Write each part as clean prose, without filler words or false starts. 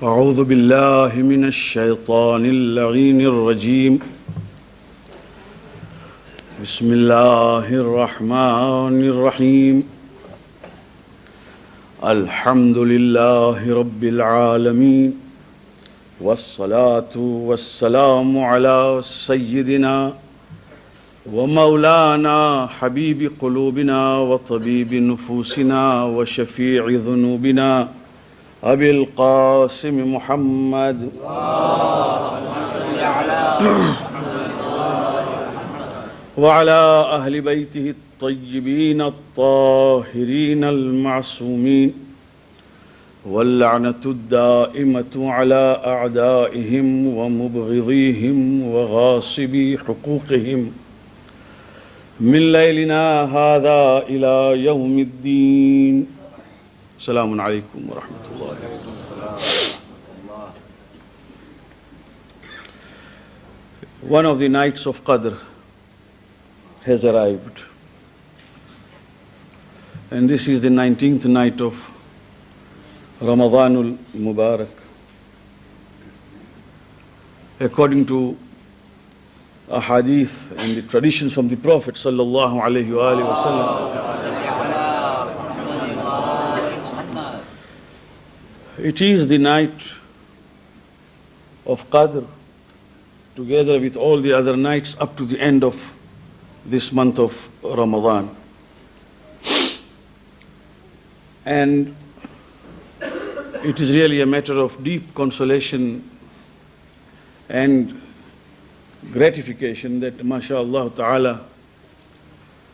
أعوذ بالله من الشيطان اللعين الرجيم بسم الله الرحمن الرحيم الحمد لله رب العالمين والصلاة والسلام على سيدنا ومولانا حبيب قلوبنا وطبيب نفوسنا وشفيع ذنوبنا أبي القاسم محمد وعلى أهل بيته الطيبين الطاهرين المعصومين واللعنة الدائمة على أعدائهم ومبغضيهم وغاصبي حقوقهم من ليلنا هذا إلى يوم الدين. السلام عليكم ورحمة الله. One of the nights of Qadr has arrived, and this is the 19th night of Ramadhanul Mubarak. According to a hadith and the traditions from the Prophet sallallahu alaihi wasallam, it is the night of Qadr, together with all the other nights up to the end of this month of Ramadan. And it is really a matter of deep consolation and gratification that, mashallah ta'ala,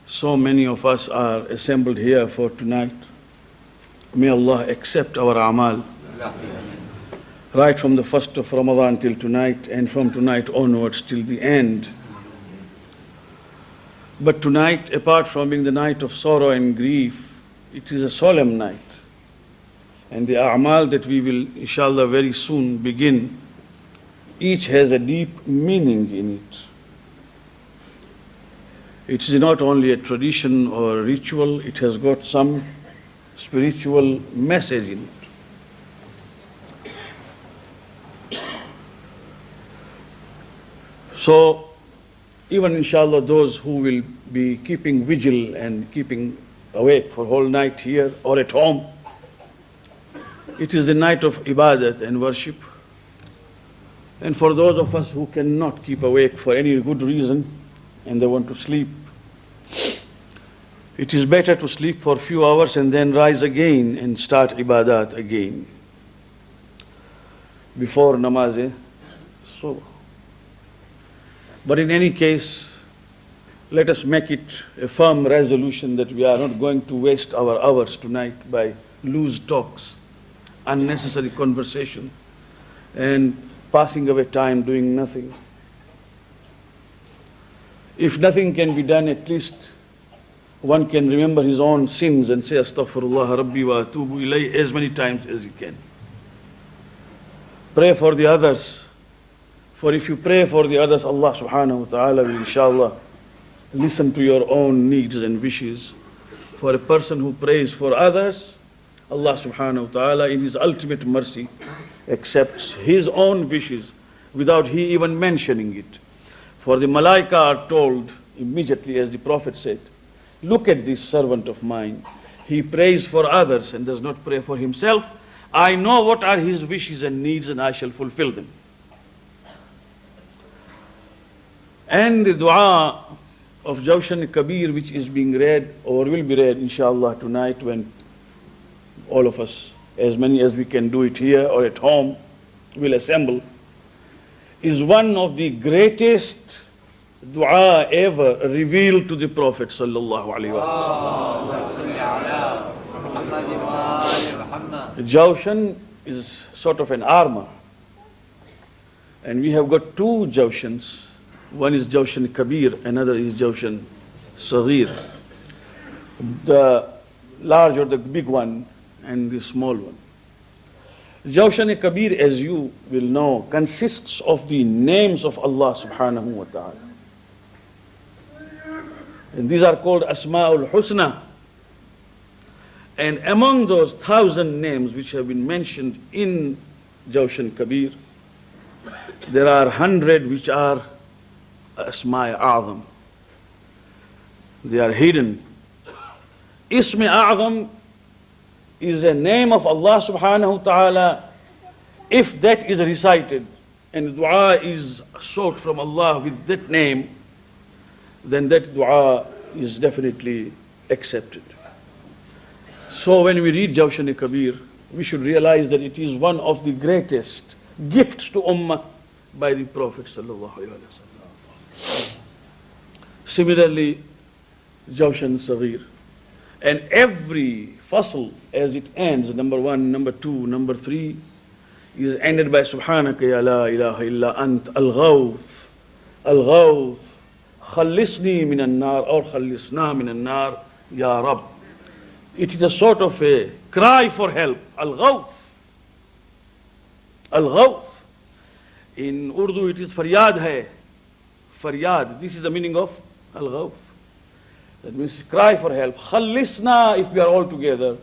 so many of us are assembled here for tonight. May Allah accept our amal, right from the first of Ramadan till tonight, and from tonight onwards till the end. But tonight, apart from being the night of sorrow and grief, it is a solemn night. And the a'mal that we will, inshallah, very soon begin, each has a deep meaning in it. It is not only a tradition or a ritual, it has got some spiritual message in it. So, even inshallah, those who will be keeping vigil and keeping awake for whole night here or at home, it is the night of ibadat and worship. And for those of us who cannot keep awake for any good reason and they want to sleep, it is better to sleep for a few hours and then rise again and start ibadat again before namaz. So, but in any case, let us make it a firm resolution that we are not going to waste our hours tonight by loose talks, unnecessary conversation, and passing away time doing nothing. If nothing can be done, at least one can remember his own sins and say astaghfirullah rabbi wa atubu ilayh as many times as he can. Pray for the others, for if you pray for the others, Allah subhanahu wa ta'ala will inshallah listen to your own needs and wishes. For a person who prays for others, Allah subhanahu wa ta'ala in His ultimate mercy accepts his own wishes without he even mentioning it. For the malaika are told immediately, as the Prophet said, look at this servant of mine. He prays for others and does not pray for himself. I know what are his wishes and needs and I shall fulfill them. And the dua of Jawshan Kabir, which is being read or will be read inshallah tonight, when all of us, as many as we can do it here or at home, will assemble, is one of the greatest dua ever revealed to the Prophet sallallahu alaihi wasallam. Jawshan is sort of an armor, and we have got two Jawshans. One is Jawshan Kabir, another is Jawshan Saghir. The large or the big one and the small one. Jawshan Kabir, as you will know, consists of the names of Allah subhanahu wa ta'ala. And these are called Asma'ul Husna. And among those 1,000 names which have been mentioned in Jawshan Kabir, there are 100 which are Asma A'zam. They are hidden. Ism A'zam is a name of Allah subhanahu wa ta'ala. If that is recited and dua is sought from Allah with that name, then that dua is definitely accepted. So when we read Jawshan Kabir, we should realize that it is one of the greatest gifts to Ummah by the Prophet sallallahu alaihi wasallam. Similarly, Jawshan Saghir. And every fasl as it ends, number 1, number 2, number 3, is ended by Subhanaka ya la ilaha illa ant al-ghawth, al-ghawth, khallisni min an-nar or khallisna min an-nar ya Rab. It is a sort of a cry for help, al-ghawth. Al-ghawth. In Urdu it is faryad hai, faryad. This is the meaning of al-ghawth. That means cry for help. Khallisna, if we are all together,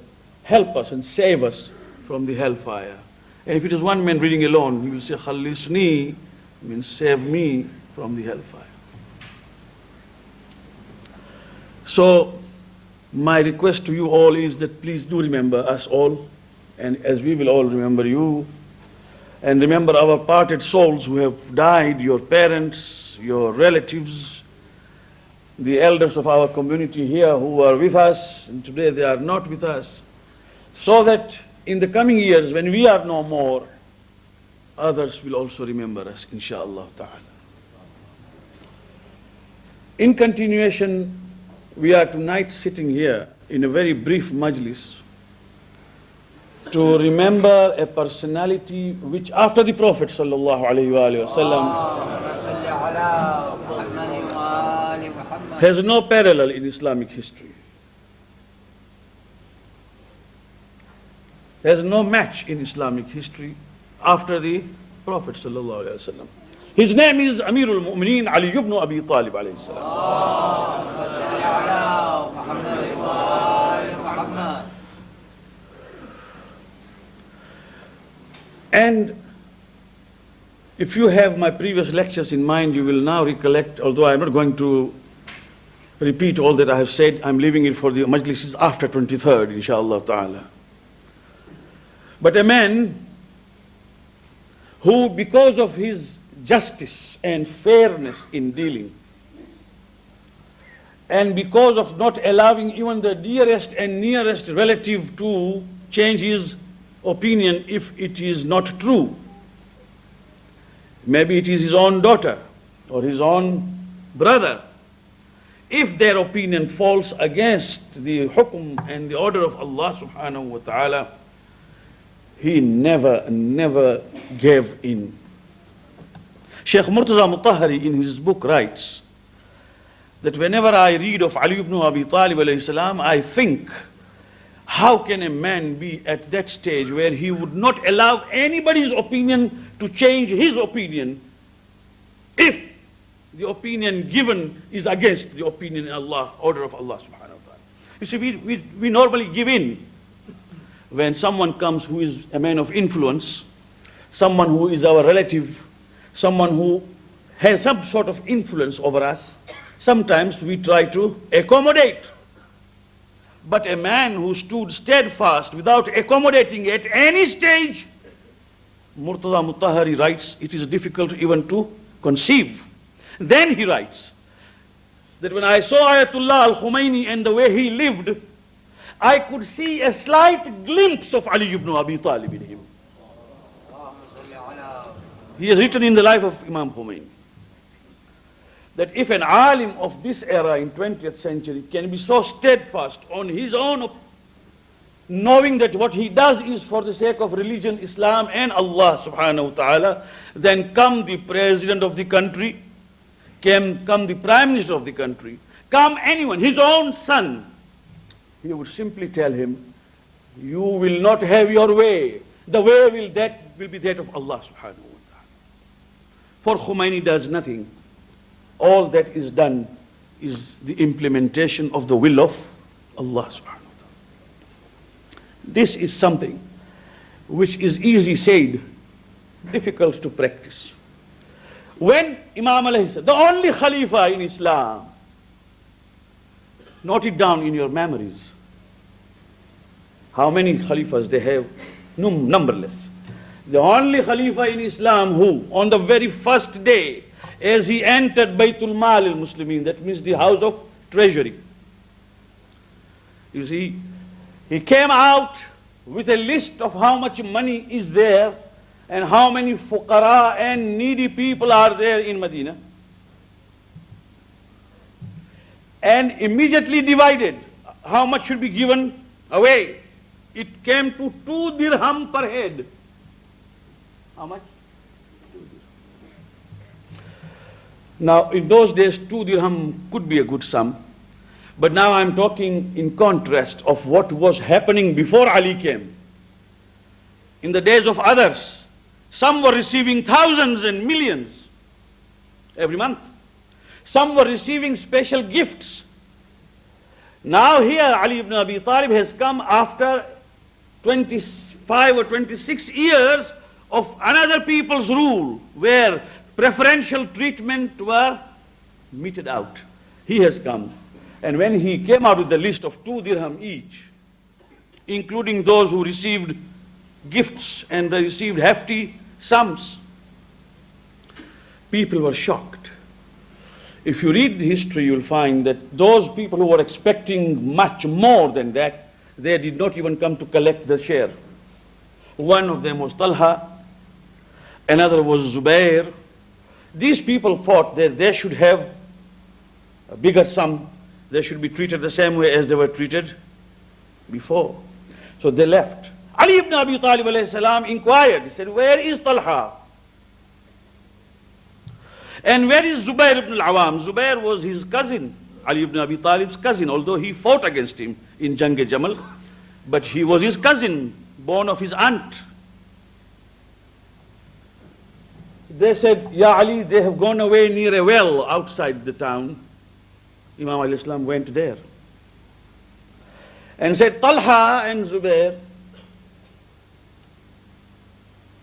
help us and save us from the hellfire. And if it is one man reading alone, he will say Khallisni, means save me from the hellfire. So my request to you all is that please do remember us all, and as we will all remember you, and remember our parted souls who have died, your parents, your relatives, the elders of our community here who are with us, and today they are not with us, so that in the coming years when we are no more, others will also remember us, inshaAllah ta'ala. In continuation, we are tonight sitting here in a very brief majlis to remember a personality which after the Prophet sallallahu alaihi wasallam has no parallel in Islamic history. There is no match in Islamic history after the Prophet sallallahu alaihi wasallam. His name is Amirul Mu'mineen Ali ibn Abi Talib alayhi salam. And if you have my previous lectures in mind, you will now recollect, although I am not going to repeat all that I have said, I am leaving it for the majlises after 23rd, inshaAllah ta'ala. But a man who, because of his justice and fairness in dealing, and because of not allowing even the dearest and nearest relative to change his opinion if it is not true. Maybe it is his own daughter or his own brother. If their opinion falls against the hukum and the order of Allah subhanahu wa ta'ala, he never gave in. Shaykh Murtaza Mutahhari in his book writes that whenever I read of Ali ibn Abi Talib alayhi salam, I think, how can a man be at that stage where he would not allow anybody's opinion to change his opinion if the opinion given is against the opinion in Allah, order of Allah subhanahu wa ta'ala. You see, we normally give in when someone comes who is a man of influence, someone who is our relative, someone who has some sort of influence over us. Sometimes we try to accommodate. But a man who stood steadfast without accommodating at any stage, Murtaza Mutahhari writes, it is difficult even to conceive. Then he writes that when I saw Ayatollah al-Khomeini and the way he lived, I could see a slight glimpse of Ali ibn Abi Talib in him. He has written in the life of Imam Khomeini that if an alim of this era in 20th century can be so steadfast on his own, knowing that what he does is for the sake of religion, Islam and Allah subhanahu wa ta'ala, then come the president of the country, come the prime minister of the country, come anyone, his own son, he would simply tell him, you will not have your way. The way will be that of Allah subhanahu wa ta'ala. For Khomeini does nothing. All that is done is the implementation of the will of Allah subhanahu wa ta'ala. This is something which is easy said difficult to practice. When Imam alayhi salam, the only Khalifa in Islam, note it down in your memories. How many Khalifas they have? Numberless. The only Khalifa in Islam who, on the very first day, as he entered Baytul Mal al-Muslimin, that means the house of treasury. You see, he came out with a list of how much money is there and how many fuqara and needy people are there in Medina. And immediately divided how much should be given away. It came to 2 dirham per head. How much? 2 dirham. Now, in those days, 2 dirham could be a good sum. But now I'm talking in contrast of what was happening before Ali came. In the days of others, some were receiving thousands and millions every month. Some were receiving special gifts. Now here Ali ibn Abi Talib has come after 25 or 26 years of another people's rule where preferential treatment were meted out. He has come. And when he came out with the list of 2 dirham each, including those who received gifts and they received hefty sums, people were shocked. If you read the history, you'll find that those people who were expecting much more than that, they did not even come to collect the share. One of them was Talha, another was Zubair. These people thought that they should have a bigger sum. They should be treated the same way as they were treated before. So they left. Ali ibn Abi Talib alayhi salam inquired. He said, where is Talha? And where is Zubair ibn al-Awam? Zubair was his cousin, Ali ibn Abi Talib's cousin, although he fought against him in Jang-e-Jamal. But he was his cousin, born of his aunt. They said, Ya Ali, they have gone away near a well outside the town. Imam al-Islam went there and said, Talha and Zubair,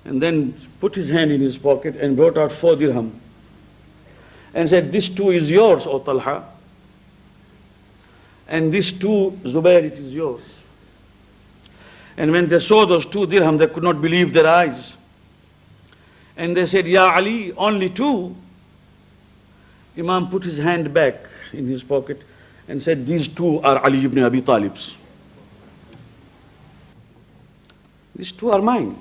and then put his hand in his pocket and brought out 4 dirham and said, this too is yours, O Talha, and this too, Zubair, it is yours. And when they saw those 2 dirham, they could not believe their eyes. And they said, Ya Ali, only 2? Imam put his hand back in his pocket and said, these 2 are Ali ibn Abi Talib's. These 2 are mine.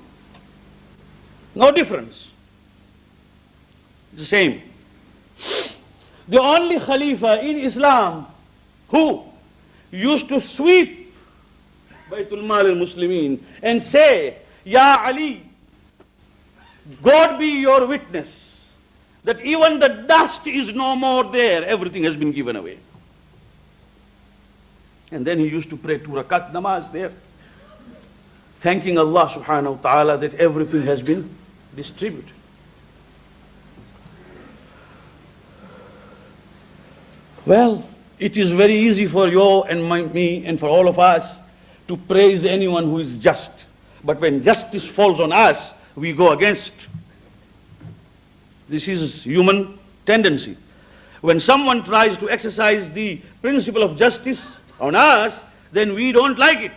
No difference. The same. The only Khalifa in Islam who used to sweep Baytul Mal al-Muslimin and say, Ya Ali, God be your witness that even the dust is no more there, everything has been given away. And then he used to pray 2 rakat namaz there, thanking Allah subhanahu wa ta'ala that everything has been distributed. Well, it is very easy for you and me and for all of us to praise anyone who is just. But when justice falls on us, we go against. This is human tendency. When someone tries to exercise the principle of justice on us, then we don't like it.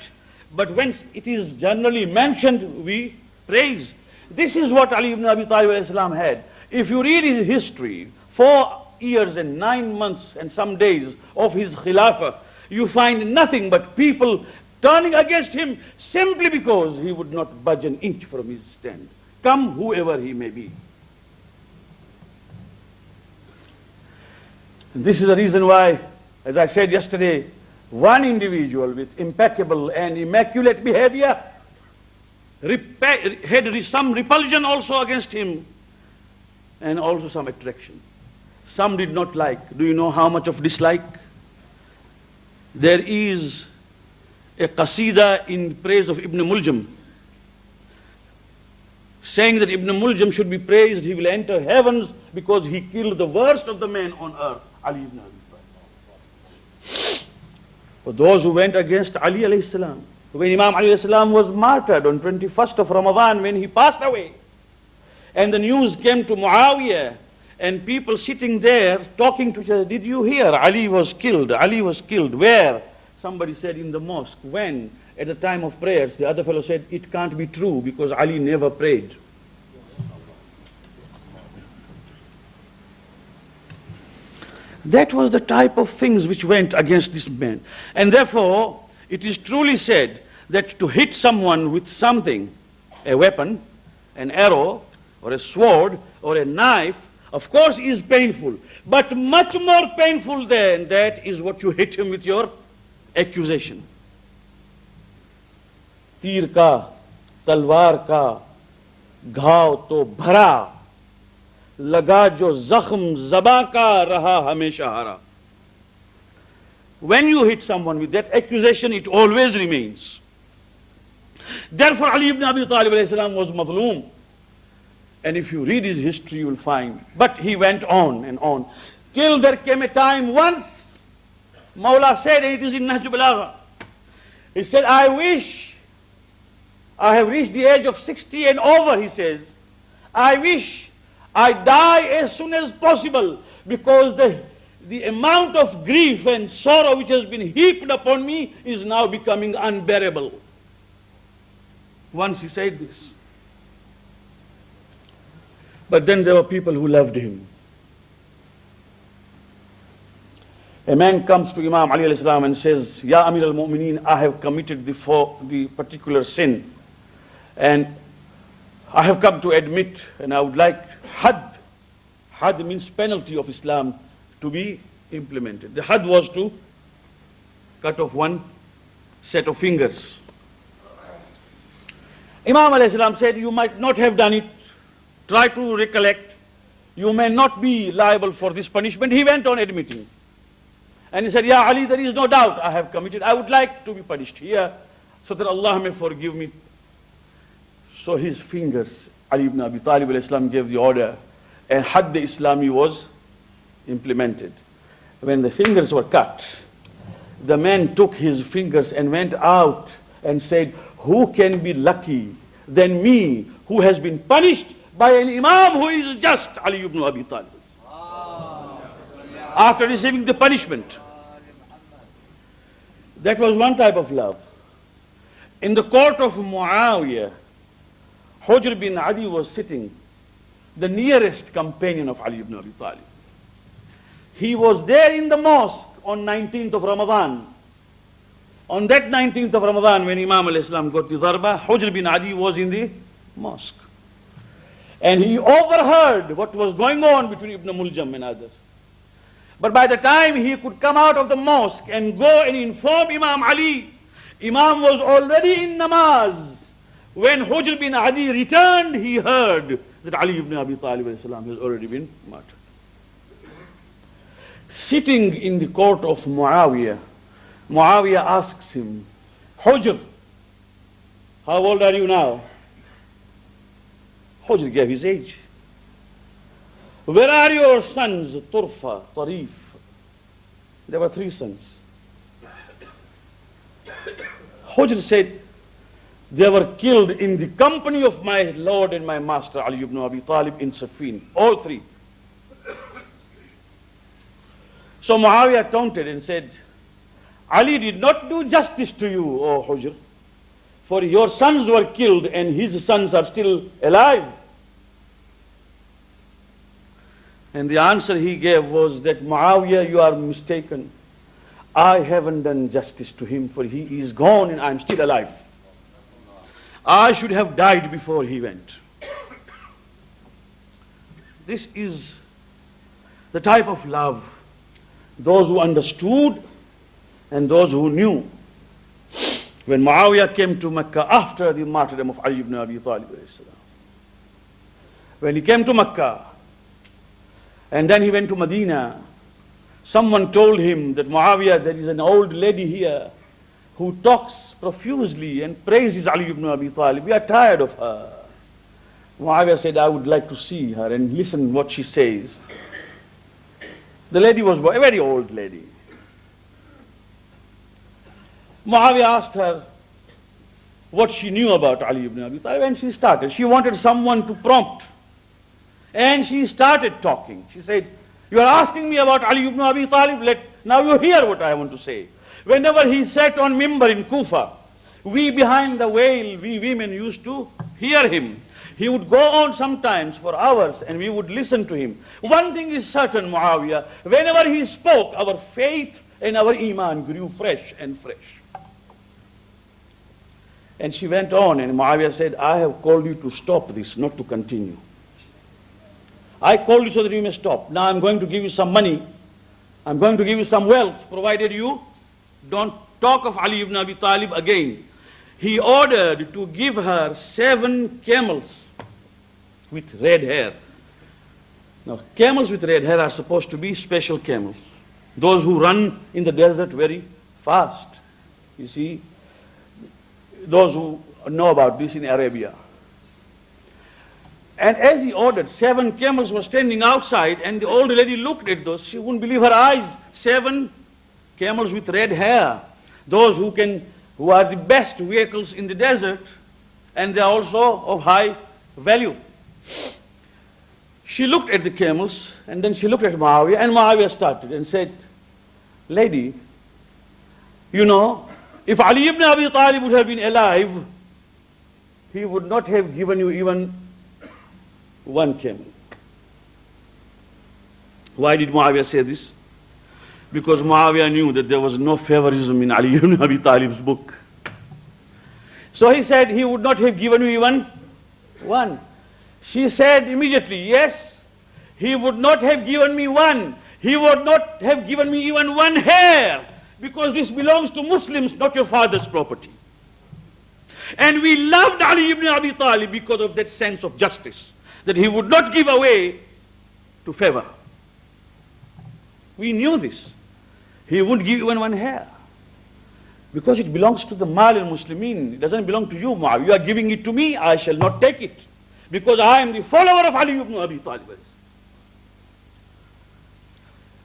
But when it is generally mentioned, we praise. This is what Ali ibn Abi Talib alayhi salam had. If you read his history, 4 years and 9 months and some days of his khilafah, you find nothing but people turning against him simply because he would not budge an inch from his stand, come whoever he may be. And this is the reason why, as I said yesterday, one individual with impeccable and immaculate behavior had some repulsion also against him and also some attraction. Some did not like. Do you know how much of dislike? There is a qasida in praise of Ibn Muljam, saying that Ibn Muljam should be praised, he will enter heavens because he killed the worst of the men on earth, Ali ibn Abi Talib. For those who went against Ali alayhi salam, when Imam Ali alayhi salam was martyred on 21st of Ramadan, when he passed away, And the news came to Muawiyah, and people sitting there talking to each other, did you hear? Ali was killed. Ali was killed. Where? Somebody said in the mosque. When? At the time of prayers. The other fellow said, it can't be true because Ali never prayed. That was the type of things which went against this man. And therefore, it is truly said that to hit someone with something, a weapon, an arrow, or a sword, or a knife, of course is painful. But much more painful than that is what you hit him with your accusation. तीर का, तलवार का, घाव तो भरा, लगा जो जख्म ज़बां का रहा हमेशा हरा. When you hit someone with that accusation, it always remains. Therefore, Ali ibn Abi Talib alayhi salam was mazloom. And if you read his history, you will find. But he went on and on. Till there came a time once, Mawla said, and it is in Nahj Balagha, he said, I wish I have reached the age of 60 and over, he says. I wish I die as soon as possible, because the amount of grief and sorrow which has been heaped upon me is now becoming unbearable. Once he said this. But then there were people who loved him. A man comes to Imam Ali alayhi salam and says, Ya Amir al-Mu'mineen, I have committed the particular sin. And I have come to admit, and I would like had. Had means penalty of Islam to be implemented. The had was to cut off one set of fingers. Imam alayhi salam said, you might not have done it. Try to recollect. You may not be liable for this punishment. He went on admitting. And he said, Ya Ali, there is no doubt I have committed. I would like to be punished here so that Allah may forgive me. So his fingers, Ali ibn Abi Talib alayhi salam gave the order, and Hadd Islami was implemented. When the fingers were cut, the man took his fingers and went out and said, who can be lucky than me, who has been punished by an Imam who is just, Ali ibn Abi Talib. After receiving the punishment. That was one type of love. In the court of Muawiyah, Hujr bin Adi was sitting, the nearest companion of Ali ibn Abi Talib. He was there in the mosque on 19th of Ramadhan. On that 19th of Ramadhan, when Imam alayhi salam got the darba, Hujr bin Adi was in the mosque. And he overheard what was going on between Ibn Muljam and others. But by the time he could come out of the mosque and go and inform Imam Ali, Imam was already in namaz. When Hujr bin Adi returned, he heard that Ali ibn Abi Talib has already been martyred. Sitting in the court of Muawiyah, Muawiyah asks him, Hujr, how old are you now? Hujr gave his age. Where are your sons, Turfa, Tarif? There were 3 sons. Hujr said, they were killed in the company of my Lord and my Master Ali ibn Abi Talib in Safin. All 3. So Muawiyah taunted and said, Ali did not do justice to you, O Hujr, for your sons were killed and his sons are still alive. And the answer he gave was that, Muawiyah, you are mistaken. I haven't done justice to him, for he is gone and I am still alive. I should have died before he went. This is the type of love, those who understood and those who knew. When Muawiyah came to Mecca after the martyrdom of Ali ibn Abi Talib, when he came to Mecca and then he went to Medina, someone told him that, Muawiyah, there is an old lady here who talks profusely and praises Ali ibn Abi Talib. We are tired of her. Muawiyah said, I would like to see her and listen what she says. The lady was a very old lady. Muawiyah asked her what she knew about Ali ibn Abi Talib, and she started. She wanted someone to prompt And she started talking. She said, "You are asking me about Ali ibn Abi Talib? Now you hear what I want to say. Whenever he sat on Mimbar in Kufa, we behind the veil, we women used to hear him. He would go on sometimes for hours and we would listen to him. One thing is certain, Muawiyah, whenever he spoke, our faith and our iman grew fresh and fresh." And she went on, and Muawiyah said, "I have called you to stop this, not to continue. I called you so that you may stop. Now I'm going to give you some money. I'm going to give you some wealth, provided you don't talk of Ali ibn Abi Talib again." He ordered to give her 7 camels with red hair. Now, camels with red hair are supposed to be special camels. Those who run in the desert very fast. You see, those who know about this in Arabia. And as he ordered, 7 camels were standing outside, and the old lady looked at those. She wouldn't believe her eyes. 7 camels with red hair. Those who are the best vehicles in the desert, and they are also of high value. She looked at the camels, and then she looked at Muawiyah, and Muawiyah started and said, "Lady, you know, if Ali ibn Abi Talib would have been alive, he would not have given you even 1 camel." Why did Muawiyah say this? Because Muawiyah knew that there was no favorism in Ali ibn Abi Talib's book. So he said he would not have given you even 1. She said immediately, "Yes, he would not have given me 1. He would not have given me even 1 hair, because this belongs to Muslims, not your father's property." And we loved Ali ibn Abi Talib because of that sense of justice, that he would not give away to favor. We knew this. He wouldn't give even 1 hair, because it belongs to the Mal al-Muslimin. It doesn't belong to you, Muawiyah. You are giving it to me, I shall not take it, because I am the follower of Ali ibn Abi Talib.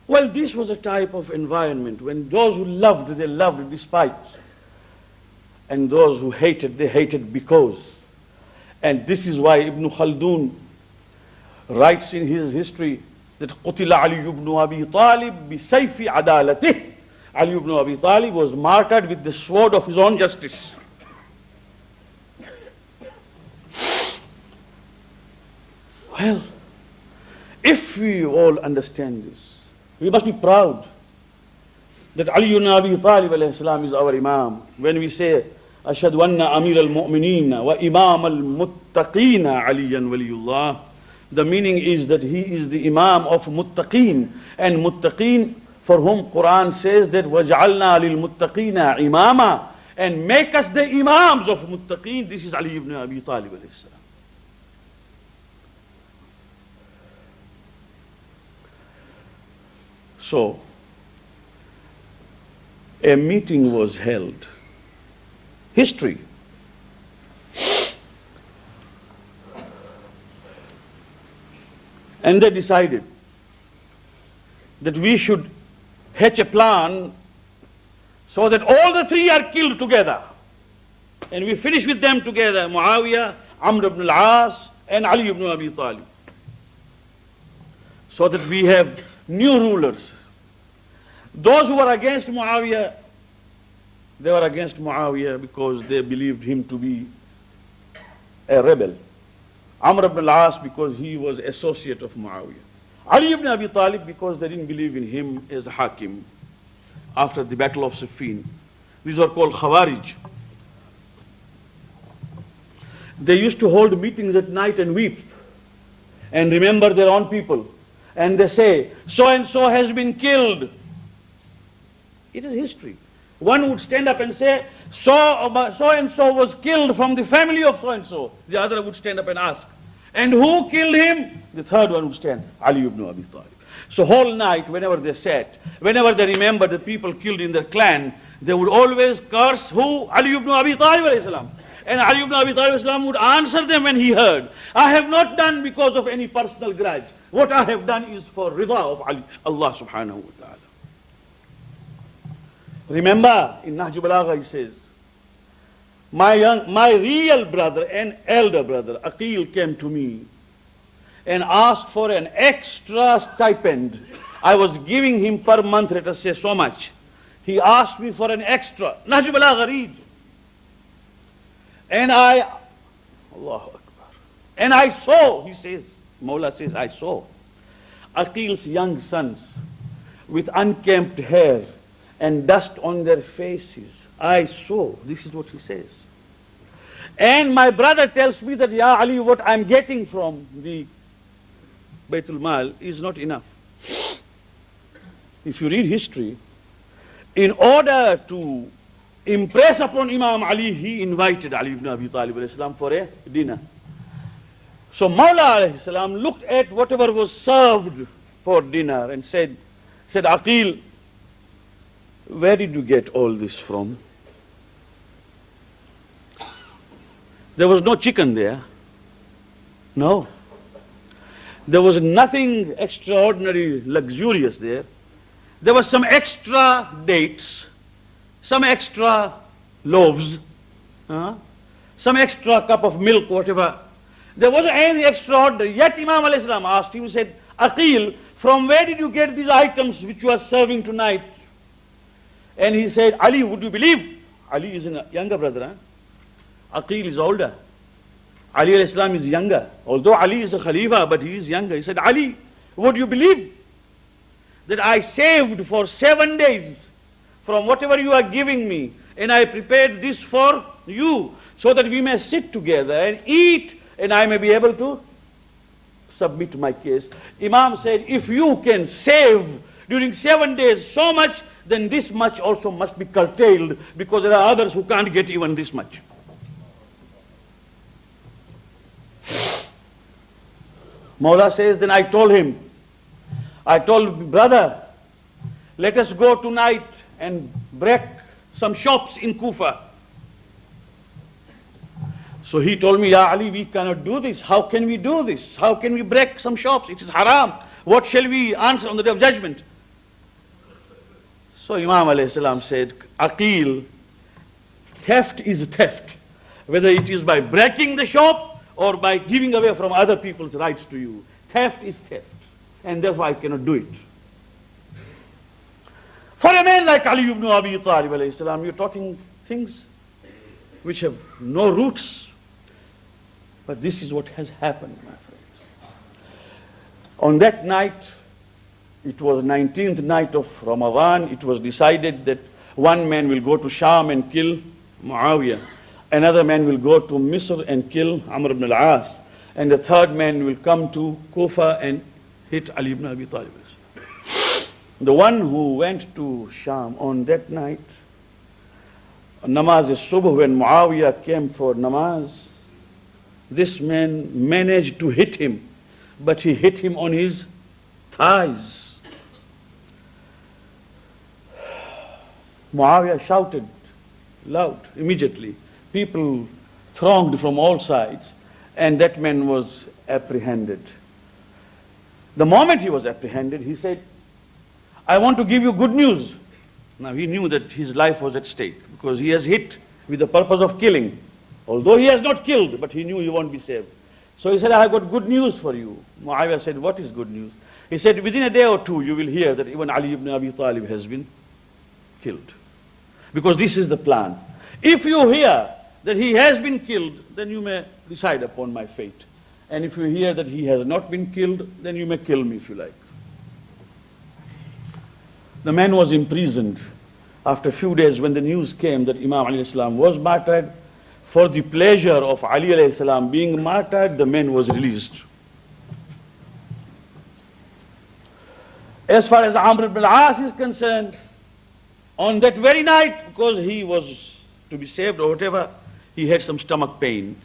Well, this was a type of environment when those who loved, they loved despite, and those who hated, they hated because. And this is why Ibn Khaldun writes in his history that قُتِلَ عَلِيُّ بْنُ أَبِي طَالِبْ بِسَيْفِ عَدَالَتِهِ. Ali ibn Abi Talib was martyred with the sword of his own justice. Well, if we all understand this, we must be proud that Ali ibn Abi Talib alayhi salam is our Imam. When we say, "Ashhadu anna Amir al-Mu'mineen wa Imam al-Muttaqeen Aliyan Waliyullah," the meaning is that he is the Imam of Muttaqeen, and Muttaqeen for whom Quran says that وَجْعَلْنَا لِلْمُتَّقِينَ إِمَامًا, and make us the Imams of Muttaqeen. This is Ali ibn Abi Talib alayhi salam. So, a meeting was held. History. And they decided that we should hatch a plan so that all the 3 are killed together. And we finish with them together, Muawiyah, Amr ibn al-As, and Ali ibn Abi Talib. So that we have new rulers. Those who were against Muawiyah, they were against Muawiyah because they believed him to be a rebel. Amr ibn al-As because he was associate of Muawiyah. Ali ibn Abi Talib because they didn't believe in him as a hakim after the battle of Siffin. These are called Khawarij. They used to hold meetings at night and weep and remember their own people. And they say, so and so has been killed. It is history. One would stand up and say, so and so was killed from the family of so and so. The other would stand up and ask, and who killed him? The third one would stand, Ali ibn Abi Talib. So whole night, whenever they sat, whenever they remembered the people killed in their clan, they would always curse who? Ali ibn Abi Talib alayhi salam. And Ali ibn Abi Talib alayhi salam would answer them when he heard, I have not done because of any personal grudge. What I have done is for rida of Allah subhanahu wa ta'ala. Remember, in Nahj Balagha he says, my real brother and elder brother, Aqil, came to me and asked for an extra stipend. I was giving him per month, let us say, so much. He asked me for an extra. Nahj Balagha, read. And Allahu Akbar. And I saw, he says, Mawla says, I saw Aqil's young sons with unkempt hair and dust on their faces. I saw, this is what he says. And my brother tells me that, Ya Ali, what I'm getting from the Baytul Mal is not enough. If you read history, in order to impress upon Imam Ali, he invited Ali ibn Abi Talib for a dinner. So Mawla alayhi salam looked at whatever was served for dinner and said, Aqil, where did you get all this from? There was no chicken there. No. There was nothing extraordinary, luxurious there. There was some extra dates, some extra loaves, some extra cup of milk, whatever. There wasn't anything extraordinary. Yet Imam alayhi salam asked him, he said, Aqil, from where did you get these items which you are serving tonight? And he said, Ali, would you believe? Ali is a younger brother. Aqil is older. Ali alayhi salam is younger. Although Ali is a Khalifa, but he is younger. He said, Ali, would you believe that I saved for 7 days from whatever you are giving me, and I prepared this for you, so that we may sit together and eat, and I may be able to submit my case. Imam said, if you can save during 7 days so much, then this much also must be curtailed, because there are others who can't get even this much. Mawla says, then I told him, brother, let us go tonight and break some shops in Kufa. So he told me, Ya Ali, we cannot do this. How can we do this? How can we break some shops? It is haram. What shall we answer on the day of judgment? So Imam alayhi salam said, Aqil, theft is theft. Whether it is by breaking the shop or by giving away from other people's rights to you. Theft is theft. And therefore I cannot do it. For a man like Ali ibn Abi Talib alayhi salam, you're talking things which have no roots. But this is what has happened, my friends. On that night, it was 19th night of Ramadan, it was decided that one man will go to Sham and kill Muawiyah. Another man will go to Misr and kill Amr ibn al-As. And the third man will come to Kufa and hit Ali ibn Abi Talib. The one who went to Sham on that night, Namaz al-Subh, when Muawiyah came for Namaz, this man managed to hit him, but he hit him on his thighs. Muawiyah shouted loud immediately. People thronged from all sides, and that man was apprehended. The moment he was apprehended, he said, I want to give you good news. Now he knew that his life was at stake, because he has hit with the purpose of killing. Although he has not killed, but he knew he won't be saved. So he said, I have got good news for you. Muawiyah said, what is good news? He said, within a day or two, you will hear that even Ali ibn Abi Talib has been killed. Because this is the plan. If you hear that he has been killed, then you may decide upon my fate. And if you hear that he has not been killed, then you may kill me if you like. The man was imprisoned. After a few days, when the news came that Imam alayhi salam was martyred, for the pleasure of Ali alayhi salam being martyred, the man was released. As far as Amr ibn al-As is concerned, on that very night, because he was to be saved or whatever, he had some stomach pain.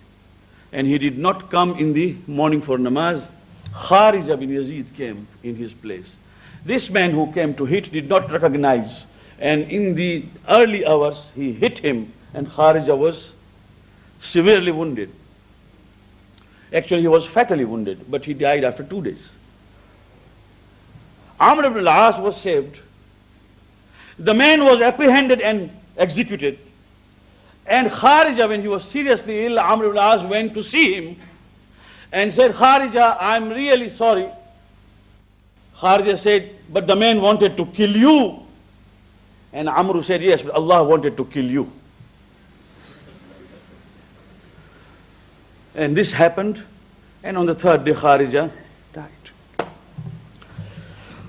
And he did not come in the morning for namaz. Kharija bin Yazid came in his place. This man who came to hit did not recognize. And in the early hours, he hit him, and Kharija was severely wounded. Actually, he was fatally wounded, but he died after 2 days. Amr ibn al-As was saved. The man was apprehended and executed. And Kharija, when he was seriously ill, Amr ibn al-As went to see him. and said, Kharija, I'm really sorry. Kharija said, but the man wanted to kill you. And Amr said, yes, but Allah wanted to kill you. And this happened, and on the third day Kharija died.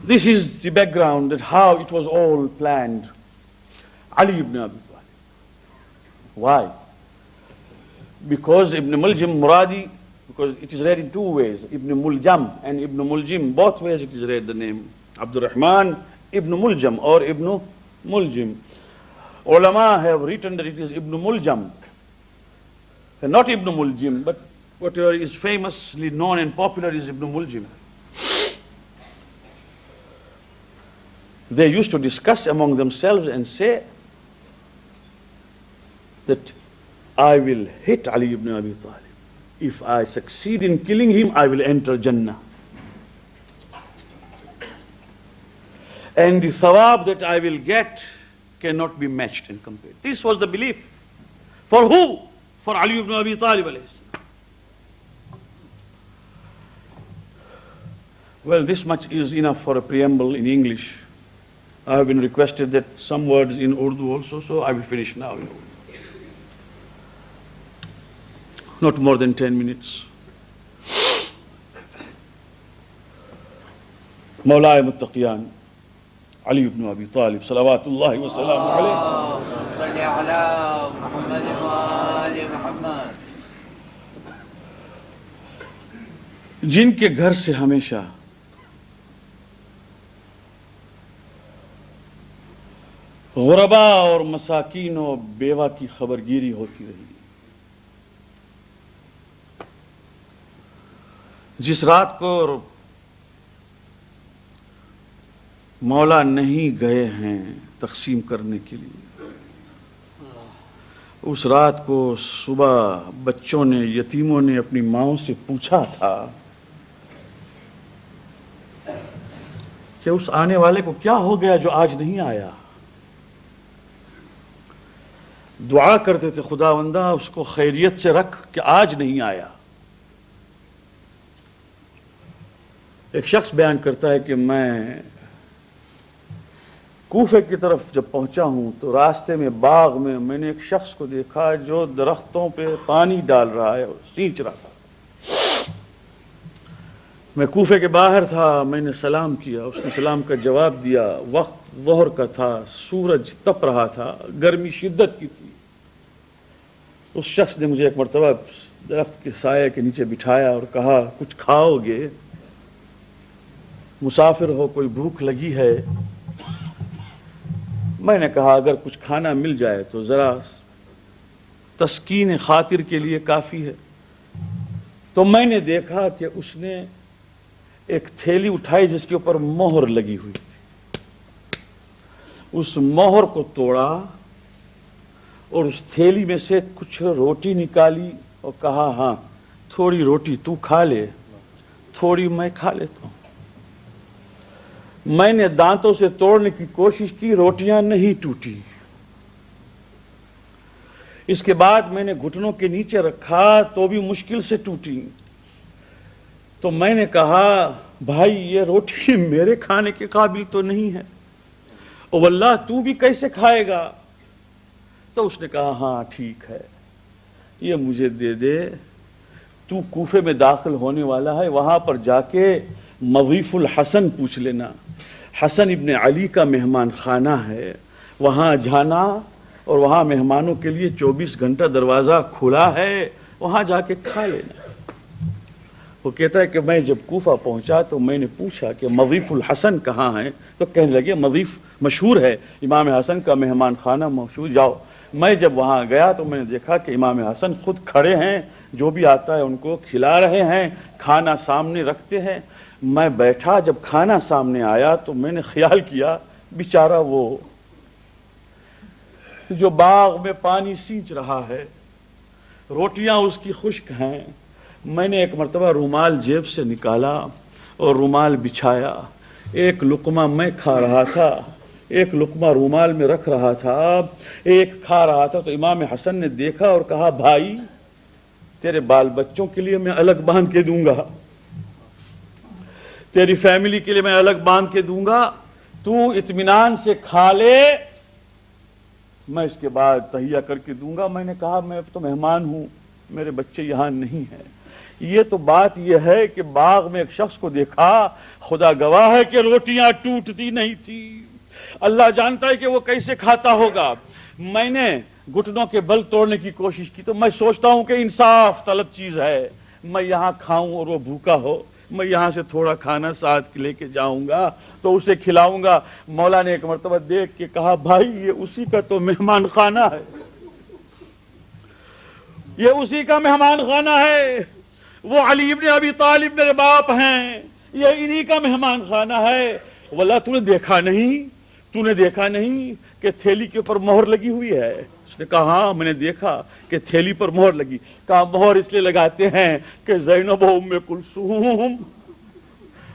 This is the background that how it was all planned. Ali ibn Abi Talib. Why? Because Ibn Muljim Muradi, because it is read in two ways, Ibn Muljam and Ibn Muljim, both ways it is read the name. Abdurrahman Ibn Muljam or Ibn Muljim. Ulama have written that it is Ibn Muljam, and not Ibn Muljim, but whatever is famously known and popular is Ibn Muljim. They used to discuss among themselves and say that I will hit Ali ibn Abi Talib. If I succeed in killing him, I will enter Jannah. And the thawab that I will get cannot be matched and compared. This was the belief. For who? For Ali ibn Abi Talib alayhi salam. Well, this much is enough for a preamble in English. I have been requested that some words in Urdu also, so I will finish now in Urdu. Not more than 10 minutes. Mawlaya Muttaqiyan, Ali ibn Abi Talib, salawatullahi wa salamu alayhi. जिनके घर से हमेशा गुरबा और मसाकीन और बेवा की खबरगिरी होती रही, जिस रात को मौला नहीं गए हैं तकसीम करने के लिए, उस रात को सुबह बच्चों ने, यतीमों ने अपनी माँओं से पूछा था कि उस आने वाले को क्या हो गया जो आज नहीं आया। दुआ करते थे, खुदावंदा उसको खैरियत से रख कि आज नहीं आया। एक शख्स बयान करता है कि मैं कूफे की तरफ जब पहुंचा हूं तो रास्ते में बाग में मैंने एक शख्स को देखा जो दरख्तों पे पानी डाल रहा है और सींच रहा था। मैं कूफे के बाहर था, मैंने सलाम किया, उसने सलाम का जवाब दिया। वक्त ज़ोहर का था, सूरज तप रहा था, गर्मी शिद्दत की थी। उस शख्स ने मुझे एक मरतबा दरख्त के साये के नीचे बिठाया और कहा, कुछ खाओगे? मुसाफिर हो, कोई भूख लगी है? मैंने कहा अगर कुछ खाना मिल जाए तो ज़रा तस्कीन खातिर के लिए काफ़ी है। तो मैंने देखा कि उसने एक थैली उठाई जिसके ऊपर मोहर लगी हुई थी। उस मोहर को तोड़ा और उस थैली में से कुछ रोटी निकाली और कहा, हाँ थोड़ी रोटी तू खा ले, थोड़ी मैं खा लेता हूँ। मैंने दांतों से तोड़ने की कोशिश की, रोटियां नहीं टूटी। इसके बाद मैंने घुटनों के नीचे रखा तो भी मुश्किल से टूटी। तो मैंने कहा, भाई ये रोटी मेरे खाने के काबिल तो नहीं है, ओ वल्लाह तू भी कैसे खाएगा? तो उसने कहा, हाँ ठीक है, ये मुझे दे दे, तू कूफे में दाखिल होने वाला है, वहां पर जाके मज़ीफुल हसन पूछ लेना, हसन इब्न अली का मेहमान खाना है, वहाँ जाना और वहाँ मेहमानों के लिए 24 घंटा दरवाज़ा खुला है, वहाँ जाके खा लेना। वो कहता है कि मैं जब कूफा पहुँचा तो मैंने पूछा कि मज़ीफुल हसन कहाँ है? तो कहने लगे मज़ीफ मशहूर है, इमाम हसन का मेहमान खाना मशहूर, जाओ। मैं जब वहाँ गया तो मैंने देखा कि इमाम हसन खुद खड़े हैं, जो भी आता है उनको खिला रहे हैं, खाना सामने रखते हैं। मैं बैठा, जब खाना सामने आया तो मैंने ख्याल किया बेचारा वो जो बाग में पानी सींच रहा है, रोटियां उसकी खुश्क हैं। मैंने एक मरतबा रुमाल जेब से निकाला और रुमाल बिछाया, एक लुकमा मैं खा रहा था, एक लुकमा रुमाल में रख रहा था, एक खा रहा था। तो इमाम हसन ने देखा और कहा, भाई تیرے بال بچوں کے لیے میں الگ باندھ کے دوں گا، تیری فیملی کے لیے میں الگ باندھ کے دوں گا، تو اطمینان سے کھا لے، میں اس کے بعد تہیہ کر کے دوں گا۔ میں نے کہا میں اب تو مہمان ہوں، میرے بچے یہاں نہیں ہیں۔ یہ تو بات یہ ہے کہ باغ میں ایک شخص کو دیکھا، خدا گواہ ہے کہ روٹیاں ٹوٹتی نہیں تھی، اللہ جانتا ہے کہ وہ کیسے کھاتا ہوگا۔ میں نے گھٹنوں کے بل توڑنے کی کوشش کی تو میں سوچتا ہوں کہ انصاف طلب چیز ہے، میں یہاں کھاؤں اور وہ بھوکا ہو، میں یہاں سے تھوڑا کھانا ساتھ لے کے جاؤں گا تو اسے کھلاؤں گا۔ مولا نے ایک مرتبہ دیکھ کے کہا بھائی یہ اسی کا تو مہمان خانہ ہے، یہ اسی کا مہمان خانہ ہے، وہ علی ابن ابی طالب میرے باپ ہیں، یہ انہی کا مہمان خانہ ہے۔ واللہ تو نے دیکھا نہیں کہ تھیلی کے اوپر مہر لگی ہوئی ہے؟ اس نے کہا ہاں میں نے دیکھا کہ تھیلی پر مہر لگی۔ کہا مہر اس لیے لگاتے ہیں کہ زینب و ام کلثوم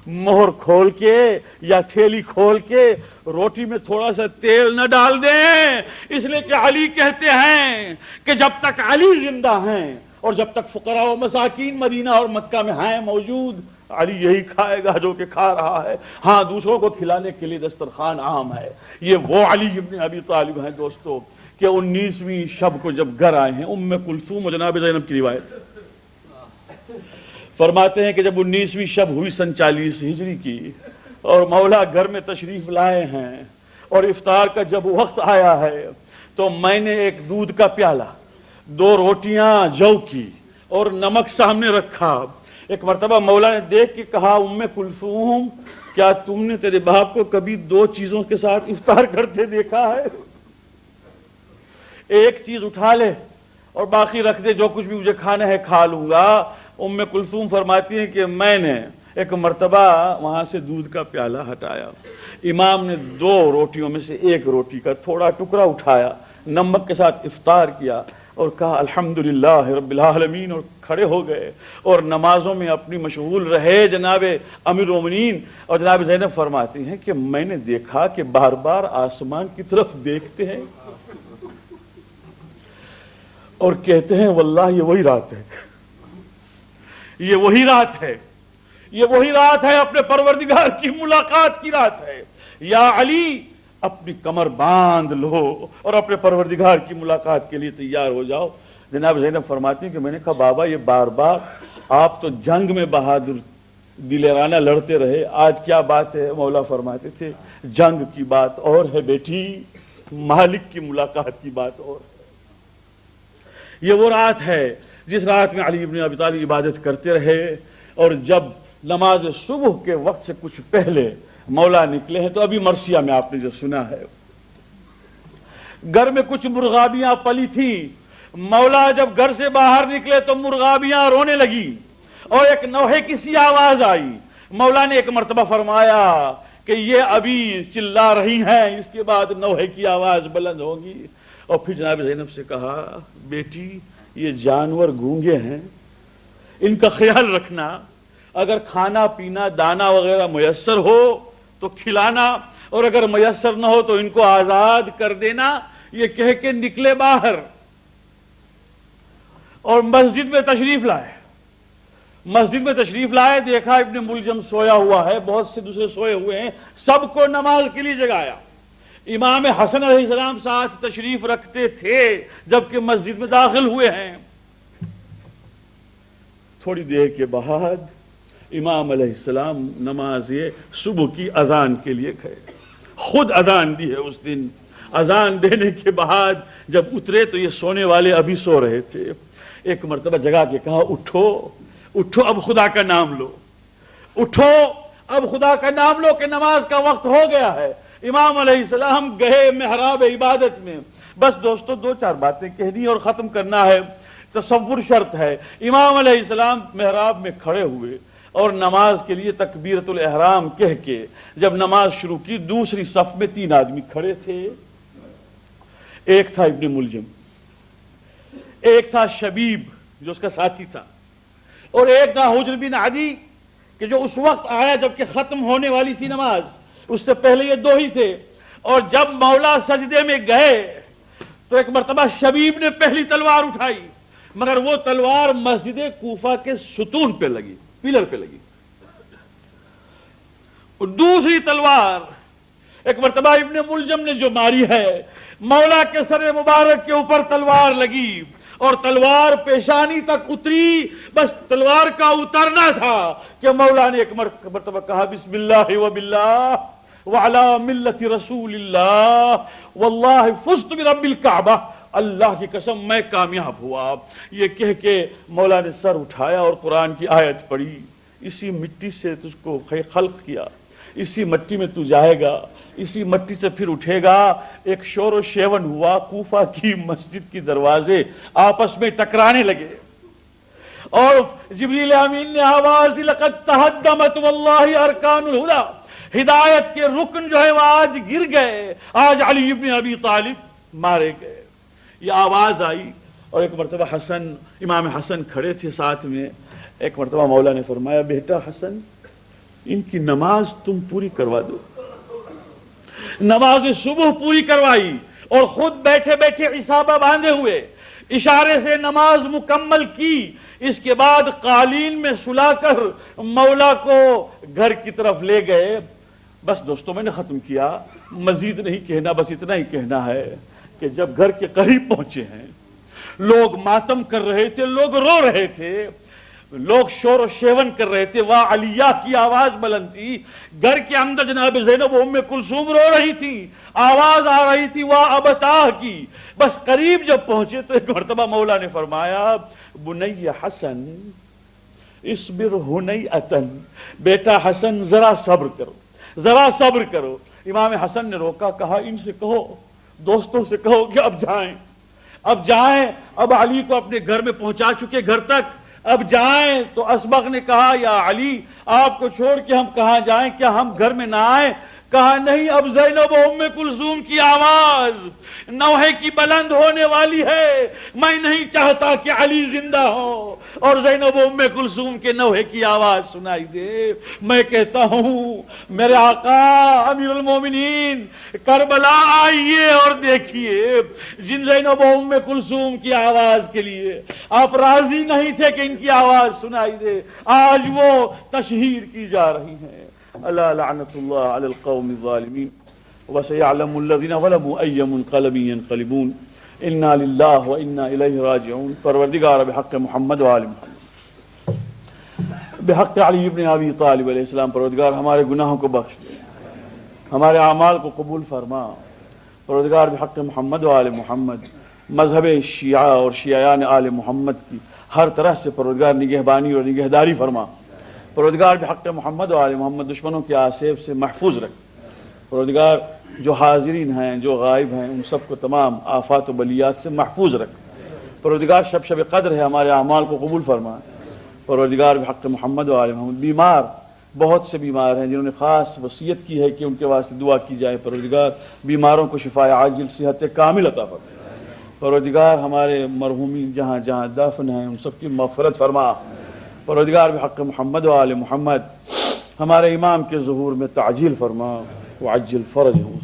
مہر کھول کے یا تھیلی کھول کے روٹی میں تھوڑا سا تیل نہ ڈال دیں، اس لیے کہ علی کہتے ہیں کہ جب تک علی زندہ ہیں اور جب تک فقراء و مساکین مدینہ اور مکہ میں ہیں موجود، علی یہی کھائے گا جو کہ کھا رہا ہے۔ ہاں دوسروں کو کھلانے کے لیے دسترخوان عام ہے۔ یہ وہ علی ابن ابی طالب ہیں دوستو کہ 19ویں شب کو جب گھر آئے ہیں، ام کلثوم و جناب زینب کی روایت فرماتے ہیں کہ جب 19ویں شب ہوئی سن 40 ہجری کی اور مولا گھر میں تشریف لائے ہیں اور افطار کا جب وقت آیا ہے تو میں نے ایک دودھ کا پیالہ، 2 روٹیاں جو کی اور نمک سامنے رکھا۔ ایک مرتبہ مولا نے دیکھ کے کہا ام کلثوم کیا تم نے تیرے باپ کو کبھی 2 چیزوں کے ساتھ افطار کرتے دیکھا ہے؟ ایک چیز اٹھا لے اور باقی رکھ دے، جو کچھ بھی مجھے کھانا ہے کھا لوں گا۔ ام کلثوم فرماتی ہیں کہ میں نے ایک مرتبہ وہاں سے دودھ کا پیالہ ہٹایا، امام نے 2 روٹیوں میں سے 1 روٹی کا تھوڑا ٹکڑا اٹھایا، نمک کے ساتھ افطار کیا اور کہا الحمدللہ رب العالمین، اور کھڑے ہو گئے اور نمازوں میں اپنی مشغول رہے۔ جناب امیر المومنین اور جناب زینب فرماتی ہیں کہ میں نے دیکھا کہ بار بار آسمان کی طرف دیکھتے ہیں اور کہتے ہیں واللہ یہ وہی رات ہے، یہ وہی رات ہے، یہ وہی رات ہے، اپنے پروردگار کی ملاقات کی رات ہے۔ یا علی اپنی کمر باندھ لو اور اپنے پروردگار کی ملاقات کے لیے تیار ہو جاؤ۔ جناب زینب فرماتی ہیں کہ میں نے کہا بابا یہ بار بار آپ تو جنگ میں بہادر دلیرانہ لڑتے رہے، آج کیا بات ہے؟ مولا فرماتے تھے جنگ کی بات اور ہے بیٹی، مالک کی ملاقات کی بات اور ہے۔ یہ وہ رات ہے جس رات میں علی ابن ابی طالب عبادت کرتے رہے، اور جب نماز صبح کے وقت سے کچھ پہلے مولا نکلے ہیں تو ابھی مرثیہ میں آپ نے جو سنا ہے، گھر میں کچھ مرغابیاں پلی تھیں، مولا جب گھر سے باہر نکلے تو مرغابیاں رونے لگی اور ایک نوحے کی سی آواز آئی۔ مولا نے ایک مرتبہ فرمایا کہ یہ ابھی چلا رہی ہیں، اس کے بعد نوحے کی آواز بلند ہوگی، اور پھر جناب زینب سے کہا بیٹی یہ جانور گونگے ہیں، ان کا خیال رکھنا، اگر کھانا پینا دانا وغیرہ میسر ہو تو کھلانا، اور اگر میسر نہ ہو تو ان کو آزاد کر دینا۔ یہ کہہ کے نکلے باہر اور مسجد میں تشریف لائے، دیکھا ابن ملجم سویا ہوا ہے، بہت سے دوسرے سوئے ہوئے ہیں، سب کو نماز کے لیے جگایا۔ امام حسن علیہ السلام ساتھ تشریف رکھتے تھے جبکہ مسجد میں داخل ہوئے ہیں۔ تھوڑی دیر کے بعد امام علیہ السلام نماز صبح کی اذان کے لیے کھڑے، خود اذان دی ہے اس دن۔ اذان دینے کے بعد جب اترے تو یہ سونے والے ابھی سو رہے تھے، ایک مرتبہ جگا کے کہا اٹھو اٹھو اب خدا کا نام لو، اٹھو اب خدا کا نام لو کہ نماز کا وقت ہو گیا ہے۔ امام علیہ السلام گئے محراب عبادت میں۔ بس دوستو 2-4 باتیں کہنی اور ختم کرنا ہے، تصور شرط ہے۔ امام علیہ السلام محراب میں کھڑے ہوئے اور نماز کے لیے تکبیرۃ الاحرام کہہ کے جب نماز شروع کی، دوسری صف میں 3 آدمی کھڑے تھے، ایک تھا ابن ملجم، ایک تھا شبیب جو اس کا ساتھی تھا، اور ایک تھا حجر بن عدی کہ جو اس وقت آیا جبکہ ختم ہونے والی تھی نماز، اس سے پہلے یہ 2 ہی تھے۔ اور جب مولا سجدے میں گئے تو ایک مرتبہ شبیب نے پہلی تلوار اٹھائی، مگر وہ تلوار مسجد کوفہ کے ستون پہ لگی، پلر پہ لگی. دوسری تلوار ایک مرتبہ ابن ملجم نے جو ماری ہے، مولا کے سر مبارک کے اوپر تلوار لگی اور تلوار پیشانی تک اتری، بس تلوار کا اترنا تھا کہ مولا نے ایک مرتبہ کہا بسم اللہ و باللہ وعلی ملت رسول اللہ واللہ فزت برب الکعبہ، اللہ کی قسم میں کامیاب ہوا. یہ کہہ کے مولا نے سر اٹھایا اور قرآن کی آیت پڑھی، اسی مٹی سے تجھ کو خلق کیا، اسی مٹی میں تو جائے گا، اسی مٹی سے پھر اٹھے گا. ایک شور و شیون ہوا، کوفہ کی مسجد کی دروازے آپس میں ٹکرانے لگے اور جبریل امین نے آواز دی لقد تہدمت واللہ ارکان الہدی، ہدایت کے رکن جو ہے وہ آج گر گئے، آج علی ابن ابی طالب مارے گئے. یہ آواز آئی اور ایک مرتبہ امام حسن کھڑے تھے ساتھ میں. ایک مرتبہ مولا نے فرمایا بیٹا حسن ان کی نماز تم پوری کروا دو. نماز صبح پوری کروائی اور خود بیٹھے بیٹھے عصابہ باندھے ہوئے اشارے سے نماز مکمل کی. اس کے بعد قالین میں سلا کر مولا کو گھر کی طرف لے گئے. بس دوستوں میں نے ختم کیا، مزید نہیں کہنا، بس اتنا ہی کہنا ہے کہ جب گھر کے قریب پہنچے ہیں، لوگ ماتم کر رہے تھے، لوگ رو رہے تھے، لوگ شور و شیون کر رہے تھے، واہ علیہ کی آواز بلند تھی. گھر کے اندر جناب زینب و ام کلثوم رو رہی تھی، آواز آ رہی تھی واہ ابتاہ کی. بس قریب جب پہنچے تو ایک مرتبہ مولا نے فرمایا بنی حسن اصبر ہنیئتن، بیٹا حسن ذرا صبر کرو، ذرا صبر کرو. امام حسن نے روکا، کہا ان سے کہو، دوستوں سے کہو کہ اب جائیں. اب علی کو اپنے گھر میں پہنچا چکے، گھر تک اب جائیں. تو اسبغ نے کہا یا علی آپ کو چھوڑ کے ہم کہاں جائیں، کیا ہم گھر میں نہ آئیں؟ کہا نہیں، اب زینب و ام کلثوم کی آواز نوحے کی بلند ہونے والی ہے. میں نہیں چاہتا کہ علی زندہ ہو اور زینب و ام کلثوم کے نوحے کی آواز سنائی دے. میں کہتا ہوں میرے آقا امیر المومنین کربلا آئیے اور دیکھیے، جن زینب و ام کلثوم کی آواز کے لیے آپ راضی نہیں تھے کہ ان کی آواز سنائی دے، آج وہ تشہیر کی جا رہی ہیں. الا لعنت اللہ علی القوم الظالمین وسيعلم الذين ظلموا اي منقلب ينقلبون انا للہ وانا الیہ راجعون. پروردگار بحق محمد و آل محمد، بحق علی ابن ابی طالب علیہ السلام، پروردگار ہمارے گناہوں کو بخش دے، ہمارے اعمال کو قبول فرما. پروردگار بحق محمد و آل محمد، مذہب شیعہ اور شیعیان آل محمد کی ہر طرح سے پروردگار نگہبانی اور نگہداری فرما. پروردگار بحق محمد و آل محمد دشمنوں کے آسیب سے محفوظ رکھ. پروردگار جو حاضرین ہیں جو غائب ہیں ان سب کو تمام آفات و بلیات سے محفوظ رکھ. پروردگار شب قدر ہے، ہمارے اعمال کو قبول فرما. پروردگار بحق محمد و آل محمد بیمار، بہت سے بیمار ہیں جنہوں نے خاص وصیت کی ہے کہ ان کے واسطے دعا کی جائے. پروردگار بیماروں کو شفاء عاجل صحت کامل عطا فرما. پروردگار ہمارے مرحومین جہاں جہاں دفن ہیں ان سب کی مغفرت فرما. پروردگار بحق محمد و آل محمد ہمارے امام کے ظہور میں تعجیل فرما وعجل فرجہ.